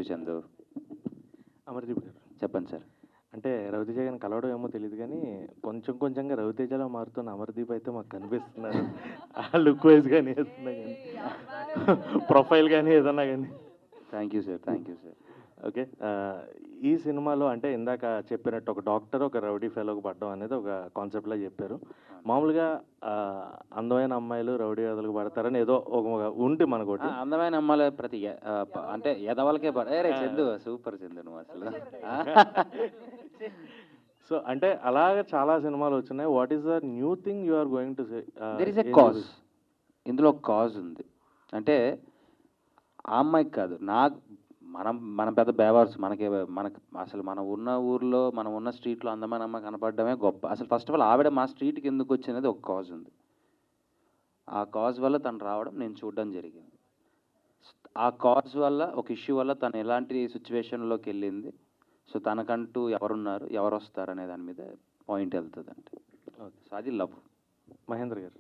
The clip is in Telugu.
యూ చందు. అమర్దీప్ గారు చెప్పండి సార్. అంటే రవితేజ గారిని కలవడం ఏమో తెలియదు కానీ కొంచెం కొంచెంగా రవితేజలో మారుతున్న అమర్దీప్ అయితే మాకు కనిపిస్తున్నారు. ఆ లుక్ వైజ్ కానీ ఏదన్నా కానీ ప్రొఫైల్ కానీ ఏదన్నా కానీ. Thank you sir, thank you sir. Okay. ఈ సినిమాలో అంటే ఇందాక చెప్పినట్టు ఒక డాక్టర్ ఒక రౌడీ ఫెలోకి పడ్డం అనేది ఒక కాన్సెప్ట్లా చెప్పారు. మామూలుగా అందమైన అమ్మాయిలు రౌడీ వదలకు పడతారని ఏదో ఒక ఉంది మనకోటి. అందమైన అమ్మాయిలు ప్రతి అంటే ఎదవలకే రే చందు, సూపర్ చందు నువ్వు అసలు. సో అంటే అలాగే చాలా సినిమాలు వచ్చినాయి. What is the new thing you are going to say? There is a cause. ఇందులో కాజ్ ఉంది. అంటే ఆ అమ్మాయికి కాదు, నాకు మనం పెద్ద బేవార్స్. మనకు అసలు మనం ఉన్న ఊర్లో మనం ఉన్న స్ట్రీట్లో అందమైన అమ్మాయి కనపడడమే గొప్ప. అసలు ఫస్ట్ ఆఫ్ ఆల్ ఆవిడ మా స్ట్రీట్కి ఎందుకు వచ్చినది ఒక కాజ్ ఉంది. ఆ కాజ్ వల్ల తను రావడం నేను చూడడం జరిగింది. ఆ కాజ్ వల్ల ఒక ఇష్యూ వల్ల తను ఎలాంటి సిచ్యువేషన్లోకి వెళ్ళింది, సో తనకంటూ ఎవరున్నారు ఎవరు వస్తారు అనే దాని మీద పాయింట్ వెళ్తుంది. అంటే సో అది లవ్. మహేంద్ర గారు